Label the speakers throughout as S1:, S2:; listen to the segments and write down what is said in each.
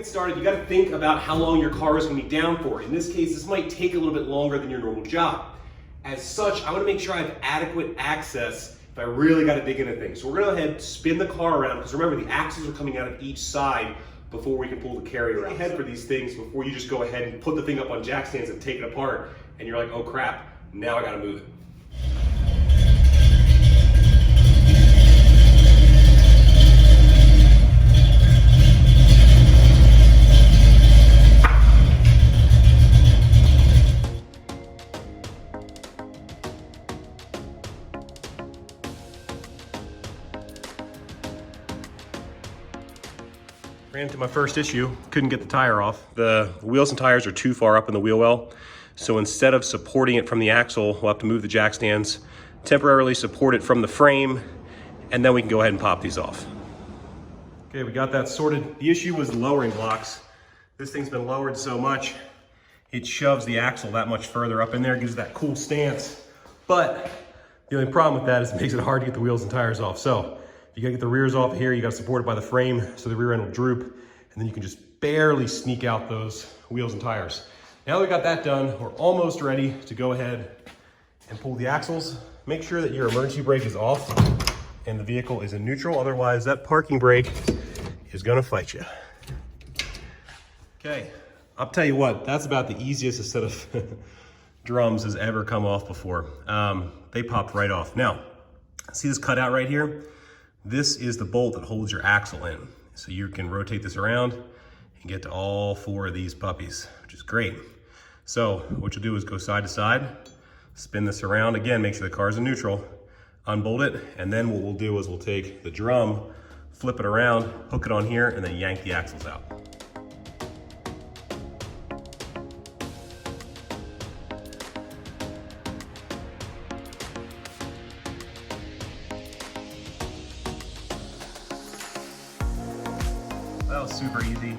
S1: get started, you gotta think about how long your car is gonna be down for. In this case, this might take a little bit longer than your normal job. As such, I wanna make sure I have adequate access if I really gotta dig into things. So we're gonna go ahead and spin the car around, because remember, the axles are coming out of each side before we can pull the carrier out. Ahead for these things before you just go ahead and put the thing up on jack stands and take it apart, and you're like, oh crap, now I gotta move it. Ran into my first issue, couldn't get the tire off. The wheels and tires are too far up in the wheel well. So instead of supporting it from the axle, we'll have to move the jack stands, temporarily support it from the frame, and then we can go ahead and pop these off. Okay, we got that sorted. The issue was the lowering blocks. This thing's been lowered so much, it shoves the axle that much further up in there, gives it that cool stance. But the only problem with that is it makes it hard to get the wheels and tires off. So you gotta get the rears off of here, you gotta support it by the frame so the rear end will droop, and then you can just barely sneak out those wheels and tires. Now that we got that done, we're almost ready to go ahead and pull the axles. Make sure that your emergency brake is off and the vehicle is in neutral, otherwise that parking brake is gonna fight you. Okay, I'll tell you what, that's about the easiest a set of drums has ever come off before. They popped right off. Now, see this cutout right here? This is the bolt that holds your axle in. So you can rotate this around and get to all four of these puppies, which is great. So what you'll do is go side to side, spin this around. Again, make sure the car's in neutral, unbolt it, and then what we'll do is we'll take the drum, flip it around, hook it on here, and then yank the axles out. That was super easy.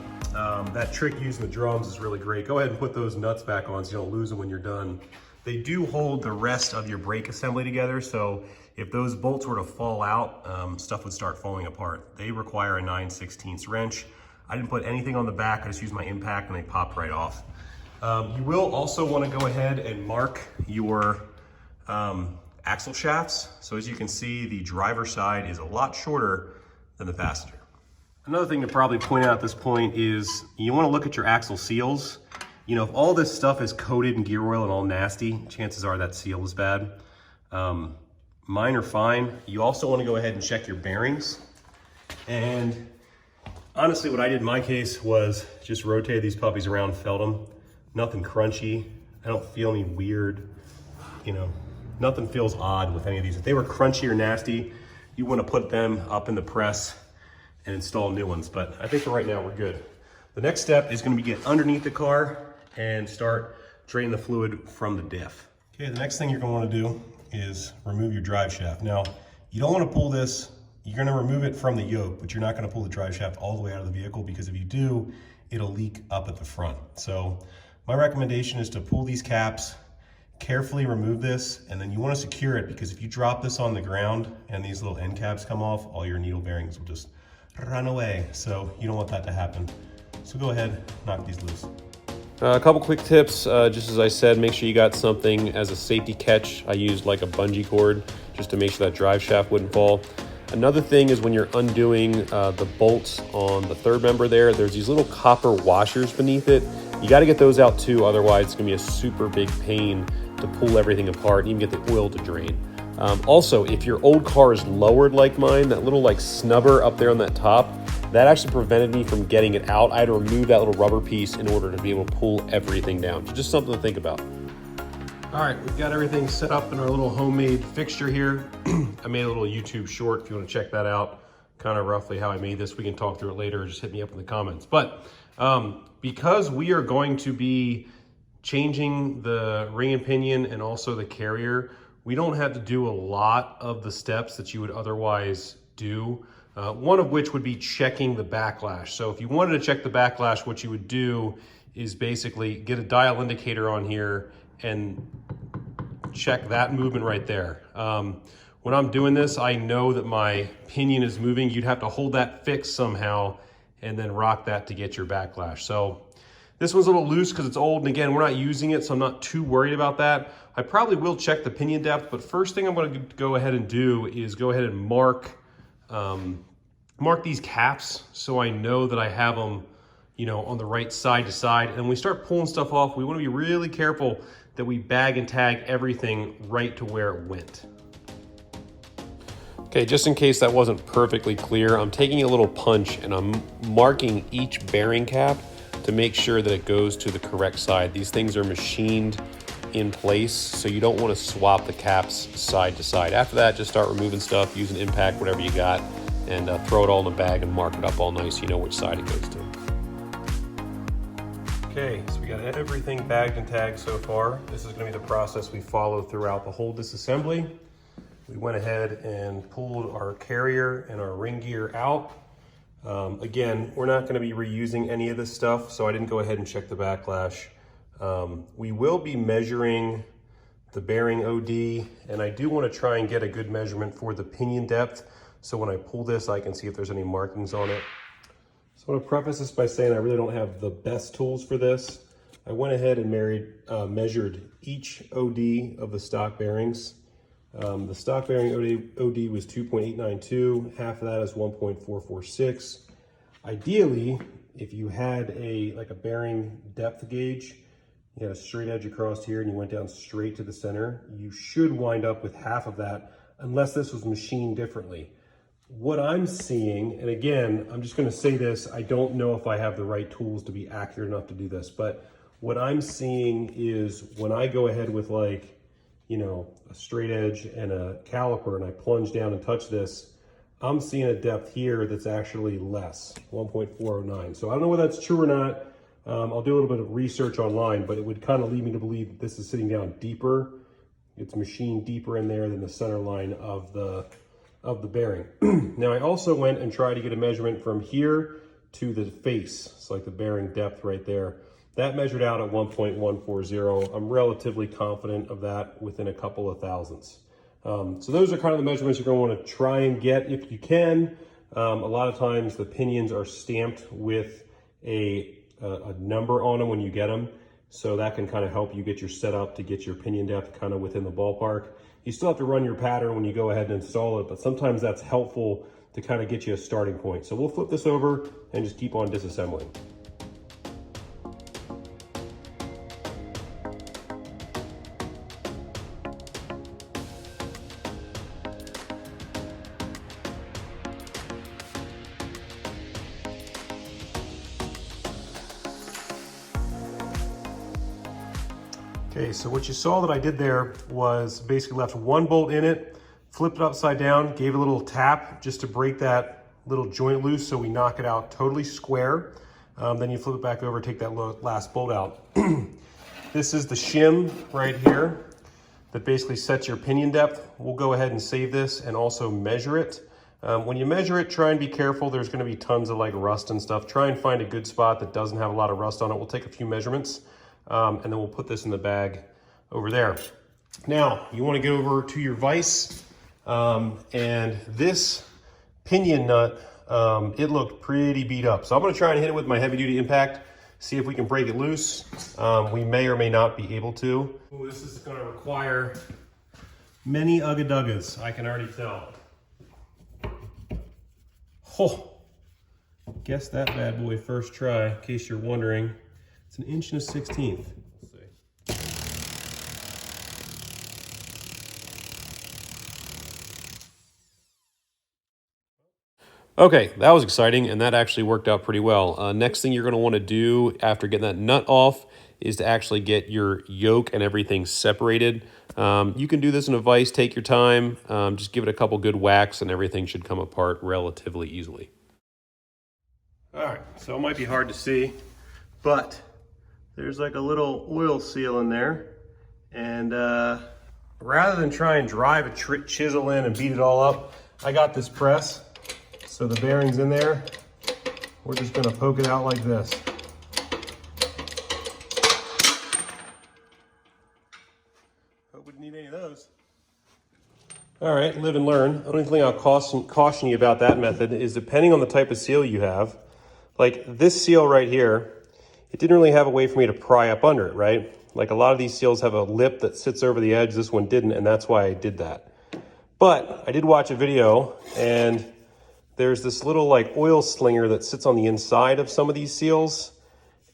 S1: That trick using the drums is really great. Go ahead and put those nuts back on so you don't lose them when you're done. They do hold the rest of your brake assembly together, so if those bolts were to fall out, stuff would start falling apart. They require a 9/16 wrench. I didn't put anything on the back, I just used my impact and they popped right off. You will also want to go ahead and mark your axle shafts. So as you can see, the driver's side is a lot shorter than the passenger. Another thing to probably point out at this point is you want to look at your axle seals. You know, if all this stuff is coated in gear oil and all nasty, chances are that seal is bad. Mine are fine. You also want to go ahead and check your bearings. And honestly, what I did in my case was just rotate these puppies around, felt them. Nothing crunchy. I don't feel any weird, you know, nothing feels odd with any of these. If they were crunchy or nasty, you want to put them up in the press and install new ones, but I think for right now we're good. The next step is gonna be get underneath the car and start draining the fluid from the diff. Okay, the next thing you're gonna wanna do is remove your drive shaft. Now, you don't wanna pull this, you're gonna remove it from the yoke, but you're not gonna pull the drive shaft all the way out of the vehicle, because if you do, it'll leak up at the front. So my recommendation is to pull these caps, carefully remove this, and then you wanna secure it, because if you drop this on the ground and these little end caps come off, all your needle bearings will just run away. So you don't want that to happen. So go ahead, knock these loose.
S2: A couple quick tips, just as I said, make sure you got something as a safety catch. I used like a bungee cord just to make sure that drive shaft wouldn't fall. Another thing is when you're undoing the bolts on the third member there's these little copper washers beneath it. You got to get those out too, otherwise it's gonna be a super big pain to pull everything apart and even get the oil to drain. Also, if your old car is lowered like mine, that little like snubber up there on that top, that actually prevented me from getting it out. I had to remove that little rubber piece in order to be able to pull everything down. Just something to think about.
S1: All right, we've got everything set up in our little homemade fixture here. I made a little YouTube short if you want to check that out, kind of roughly how I made this. We can talk through it later, or just hit me up in the comments. But because we are going to be changing the ring and pinion and also the carrier, we don't have to do a lot of the steps that you would otherwise do. One of which would be checking the backlash. So if you wanted to check the backlash, what you would do is basically get a dial indicator on here and check that movement right there. When I'm doing this, I know that my pinion is moving. You'd have to hold that fixed somehow and then rock that to get your backlash. So this one's a little loose because it's old, and again, we're not using it, so I'm not too worried about that. I probably will check the pinion depth, but first thing I'm going to go ahead and do is go ahead and mark these caps so I know that I have them, you know, on the right side to side. And when we start pulling stuff off, we want to be really careful that we bag and tag everything right to where it went.
S2: Okay, just in case that wasn't perfectly clear, I'm taking a little punch and I'm marking each bearing cap to make sure that it goes to the correct side. These things are machined in place, so you don't want to swap the caps side to side. After that, just start removing stuff, use an impact, whatever you got, and throw it all in a bag and mark it up all nice so you know which side it goes to.
S1: Okay, so we got everything bagged and tagged so far. This is going to be the process we follow throughout the whole disassembly. We went ahead and pulled our carrier and our ring gear out. Again, we're not going to be reusing any of this stuff, so I didn't go ahead and check the backlash. We will be measuring the bearing OD, and I do want to try and get a good measurement for the pinion depth, so when I pull this, I can see if there's any markings on it. So I want to preface this by saying I really don't have the best tools for this. I went ahead and measured each OD of the stock bearings. The stock bearing OD was 2.892, half of that is 1.446. Ideally, if you had a bearing depth gauge, you had a straight edge across here and you went down straight to the center, you should wind up with half of that unless this was machined differently. What I'm seeing, and again, I'm just going to say this, I don't know if I have the right tools to be accurate enough to do this, but what I'm seeing is when I go ahead with you know, a straight edge and a caliper and I plunge down and touch this, I'm seeing a depth here that's actually less, 1.409. So I don't know whether that's true or not. I'll do a little bit of research online, but it would kind of lead me to believe that this is sitting down deeper. It's machined deeper in there than the center line of the bearing. Now I also went and tried to get a measurement from here to the face. It's like the bearing depth right there. That measured out at 1.140. I'm relatively confident of that within a couple of thousandths. So those are kind of the measurements you're going to want to try and get if you can. A lot of times the pinions are stamped with a number on them when you get them. So that can kind of help you get your setup to get your pinion depth kind of within the ballpark. You still have to run your pattern when you go ahead and install it, but sometimes that's helpful to kind of get you a starting point. So we'll flip this over and just keep on disassembling. Okay, so what you saw that I did there was basically left one bolt in it, flipped it upside down, gave it a little tap just to break that little joint loose so we knock it out totally square. Then you flip it back over, take that last bolt out. This is the shim right here that basically sets your pinion depth. We'll go ahead and save this and also measure it. When you measure it, try and be careful. There's gonna be tons of rust and stuff. Try and find a good spot that doesn't have a lot of rust on it. We'll take a few measurements. And then we'll put this in the bag over there. Now, you want to go over to your vise, and this pinion nut, it looked pretty beat up. So I'm going to try and hit it with my heavy duty impact, see if we can break it loose. We may or may not be able to. Ooh, this is going to require many ugga-duggas, I can already tell. Oh, guess that bad boy first try, in case you're wondering. It's 1 1/16". Let's see.
S2: Okay, that was exciting, and that actually worked out pretty well. Next thing you're going to want to do after getting that nut off is to actually get your yoke and everything separated. You can do this in a vise, take your time, just give it a couple good whacks, and everything should come apart relatively easily.
S1: All right, so it might be hard to see, but there's like a little oil seal in there, and rather than try and drive a chisel in and beat it all up, I got this press. So the bearing's in there. We're just gonna poke it out like this. Hope we didn't need any of those. All right, live and learn. The only thing I'll caution you about that method is depending on the type of seal you have,
S2: like this seal right here, it didn't really have a way for me to pry up under it, right? Like a lot of these seals have a lip that sits over the edge. This one didn't, and that's why I did that. But I did watch a video, and there's this little like oil slinger that sits on the inside of some of these seals.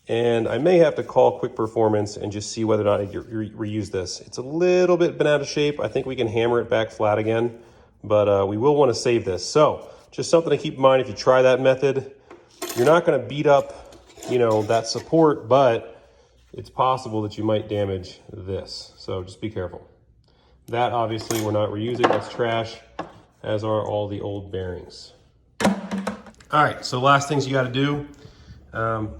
S2: And I may have to call Quick Performance and just see whether or not I reuse this. It's a little bit bent out of shape. I think we can hammer it back flat again, but we will want to save this. So just something to keep in mind if you try that method. You're not going to beat up, you know, that support, but it's possible that you might damage this. So just be careful. That obviously we're not reusing, that's trash, as are all the old bearings. All right, so last things you got to do.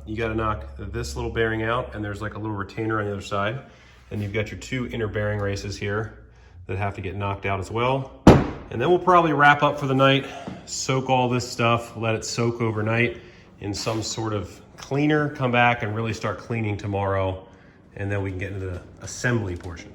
S2: You got to knock this little bearing out, and there's like a little retainer on the other side. And you've got your two inner bearing races here that have to get knocked out as well. And then we'll probably wrap up for the night, soak all this stuff, let it soak overnight in some sort of cleaner, come back and really start cleaning tomorrow, and then we can get into the assembly portion.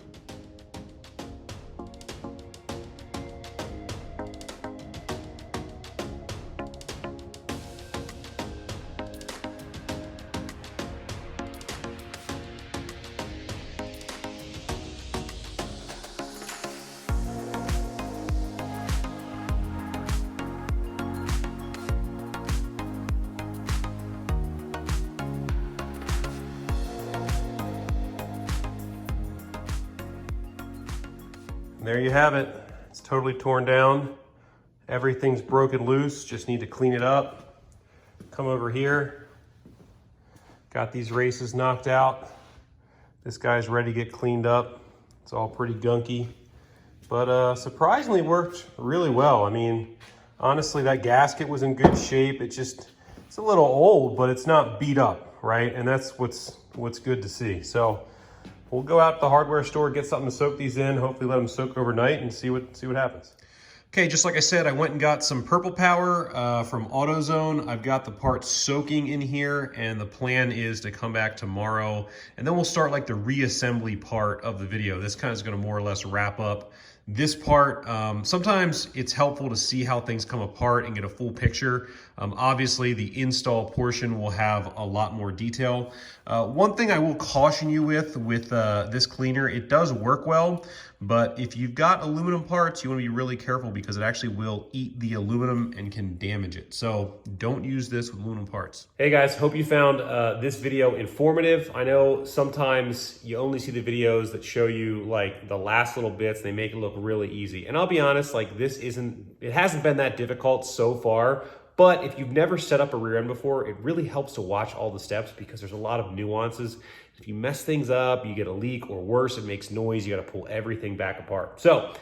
S2: There you have it. It's totally torn down. Everything's broken loose. Just need to clean it up. Come over here. Got these races knocked out. This guy's ready to get cleaned up. It's all pretty gunky, but surprisingly worked really well. I mean, honestly, that gasket was in good shape. It's a little old, but it's not beat up, right? And that's what's good to see. So we'll go out to the hardware store, get something to soak these in, hopefully let them soak overnight and see what happens. Okay, just like I said, I went and got some Purple Power from AutoZone. I've got the parts soaking in here, and the plan is to come back tomorrow, and then we'll start like the reassembly part of the video. This kind of is gonna more or less wrap up this part. Sometimes it's helpful to see how things come apart and get a full picture. Obviously, the install portion will have a lot more detail. One thing I will caution you with this cleaner, it does work well, but if you've got aluminum parts, you want to be really careful because it actually will eat the aluminum and can damage it. So don't use this with aluminum parts. Hey guys, hope you found this video informative. I know sometimes you only see the videos that show you like the last little bits. They make it look really easy. And I'll be honest, like it hasn't been that difficult so far. But if you've never set up a rear end before, it really helps to watch all the steps because there's a lot of nuances. If you mess things up, you get a leak, or worse, it makes noise, you gotta pull everything back apart. So,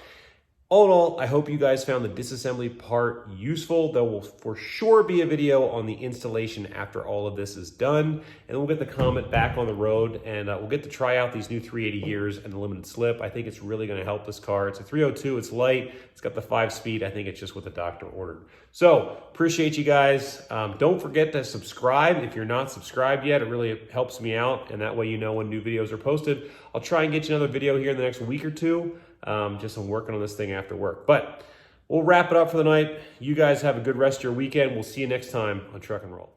S2: all in all, I hope you guys found the disassembly part useful. There will for sure be a video on the installation after all of this is done, and we'll get the Comet back on the road, and we'll get to try out these new 380 gears and the limited slip. I think it's really gonna help this car. It's a 302, it's light, it's got the 5-speed. I think it's just what the doctor ordered. So, appreciate you guys. Don't forget to subscribe if you're not subscribed yet. It really helps me out, and that way you know when new videos are posted. I'll try and get you another video here in the next week or two. Just I'm working on this thing after work. But we'll wrap it up for the night. You guys have a good rest of your weekend. We'll see you next time on Truck and Roll.